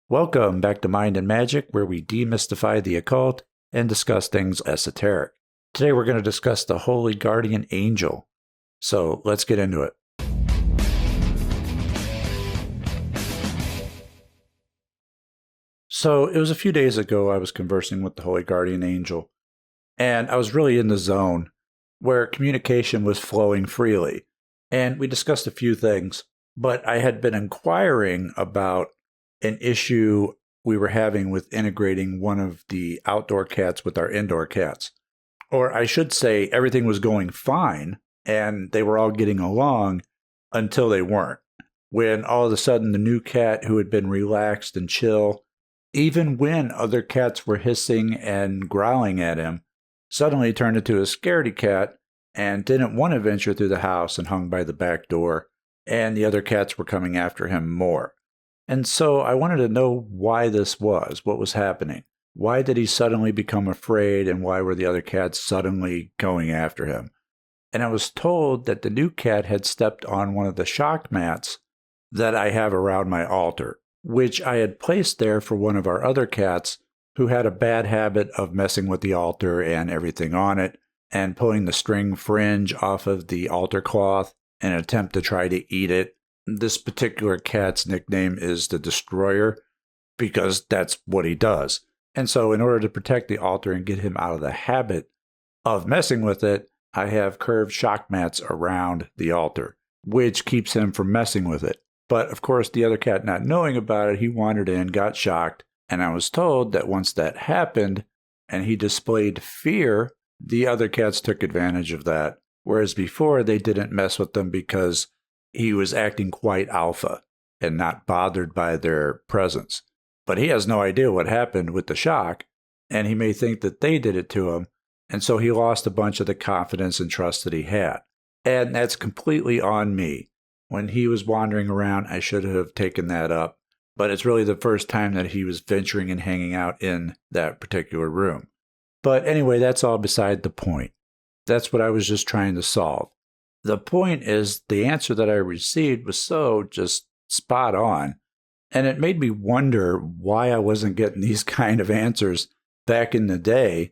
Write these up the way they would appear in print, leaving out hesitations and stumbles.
Welcome back to Mind and Magic, where we demystify the occult and discuss things esoteric. Today we're going to discuss the Holy Guardian Angel. So let's get into it. So it was a few days ago I was conversing with the Holy Guardian Angel, and I was really in the zone where communication was flowing freely. And we discussed a few things, but I had been inquiring about an issue we were having with integrating one of the outdoor cats with our indoor cats. Or I should say, everything was going fine and they were all getting along until they weren't. When all of a sudden the new cat, who had been relaxed and chill, even when other cats were hissing and growling at him, suddenly turned into a scaredy cat and didn't want to venture through the house and hung by the back door, and the other cats were coming after him more. And so I wanted to know why this was, what was happening. Why did he suddenly become afraid, and why were the other cats suddenly going after him? And I was told that the new cat had stepped on one of the shock mats that I have around my altar, which I had placed there for one of our other cats who had a bad habit of messing with the altar and everything on it, and pulling the string fringe off of the altar cloth in an attempt to try to eat it. This particular cat's nickname is the Destroyer, because that's what he does. And so in order to protect the altar and get him out of the habit of messing with it, I have curved shock mats around the altar, which keeps him from messing with it. But of course, the other cat, not knowing about it, he wandered in, got shocked, and I was told that once that happened and he displayed fear, the other cats took advantage of that, whereas before they didn't mess with them because he was acting quite alpha and not bothered by their presence. But he has no idea what happened with the shock, and he may think that they did it to him, and so he lost a bunch of the confidence and trust that he had. And that's completely on me. When he was wandering around, I should have taken that up, but it's really the first time that he was venturing and hanging out in that particular room. But anyway, that's all beside the point. That's what I was just trying to solve. The point is, the answer that I received was so just spot on, and it made me wonder why I wasn't getting these kind of answers back in the day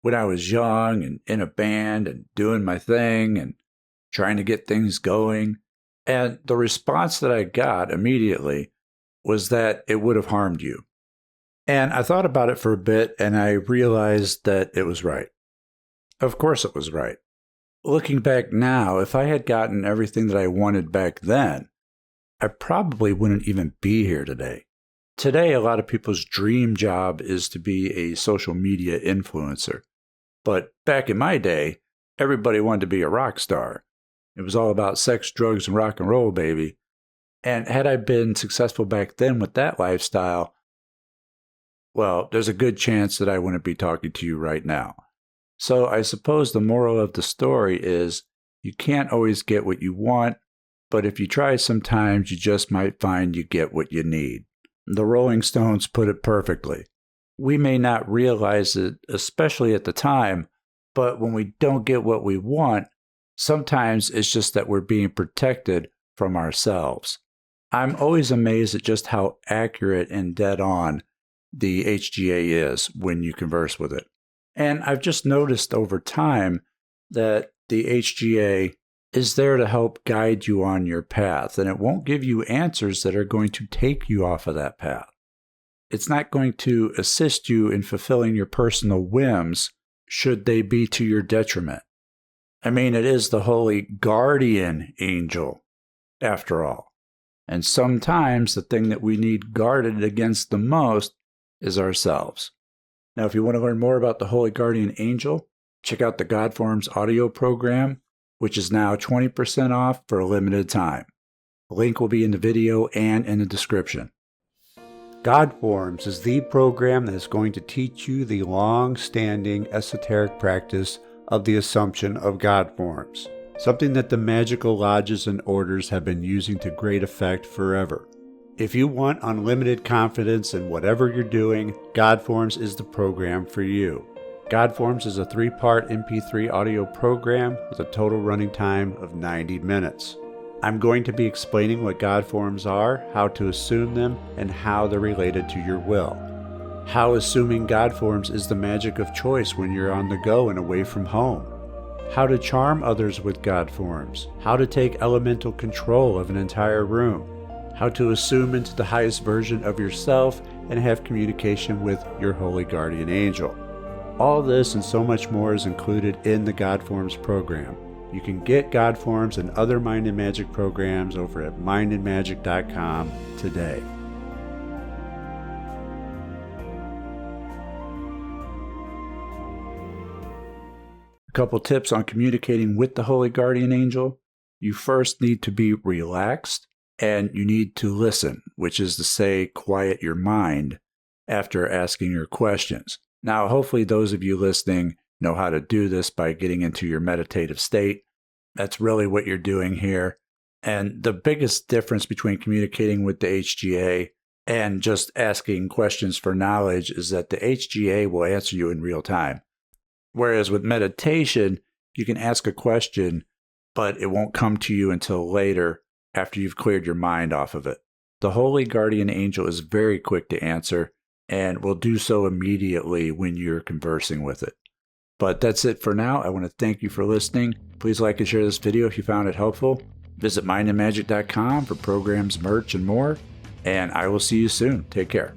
when I was young and in a band and doing my thing and trying to get things going. And the response that I got immediately was that it would have harmed you. And I thought about it for a bit, and I realized that it was right. Of course it was right. Looking back now, if I had gotten everything that I wanted back then, I probably wouldn't even be here today. Today, a lot of people's dream job is to be a social media influencer. But back in my day, everybody wanted to be a rock star. It was all about sex, drugs, and rock and roll, baby. And had I been successful back then with that lifestyle, well, there's a good chance that I wouldn't be talking to you right now. So I suppose the moral of the story is you can't always get what you want, but if you try sometimes, you just might find you get what you need. The Rolling Stones put it perfectly. We may not realize it, especially at the time, but when we don't get what we want, sometimes it's just that we're being protected from ourselves. I'm always amazed at just how accurate and dead on the HGA is when you converse with it. And I've just noticed over time that the HGA is there to help guide you on your path, and it won't give you answers that are going to take you off of that path. It's not going to assist you in fulfilling your personal whims should they be to your detriment. I mean, it is the Holy Guardian Angel, after all. And sometimes the thing that we need guarded against the most is ourselves. Now, if you want to learn more about the Holy Guardian Angel, check out the Godforms audio program, which is now 20% off for a limited time. The link will be in the video and in the description. Godforms is the program that is going to teach you the long-standing esoteric practice of the assumption of Godforms, something that the magical lodges and orders have been using to great effect forever. If you want unlimited confidence in whatever you're doing, Godforms is the program for you. Godforms is a 3-part MP3 audio program with a total running time of 90 minutes. I'm going to be explaining what God forms are, how to assume them, and how they're related to your will. How assuming God forms is the magic of choice when you're on the go and away from home. How to charm others with God forms. How to take elemental control of an entire room. How to assume into the highest version of yourself and have communication with your holy guardian angel. All this and so much more is included in the God Forms program. You can get God Forms and other Mind and Magic programs over at mindandmagic.com today. A couple tips on communicating with the Holy Guardian Angel. You first need to be relaxed and you need to listen, which is to say, quiet your mind after asking your questions. Now, hopefully those of you listening know how to do this by getting into your meditative state. That's really what you're doing here. And the biggest difference between communicating with the HGA and just asking questions for knowledge is that the HGA will answer you in real time. Whereas with meditation, you can ask a question, but it won't come to you until later after you've cleared your mind off of it. The Holy Guardian Angel is very quick to answer and will do so immediately when you're conversing with it. But that's it for now. I want to thank you for listening. Please like and share this video if you found it helpful. Visit mindandmagic.com for programs, merch, and more. And I will see you soon. Take care.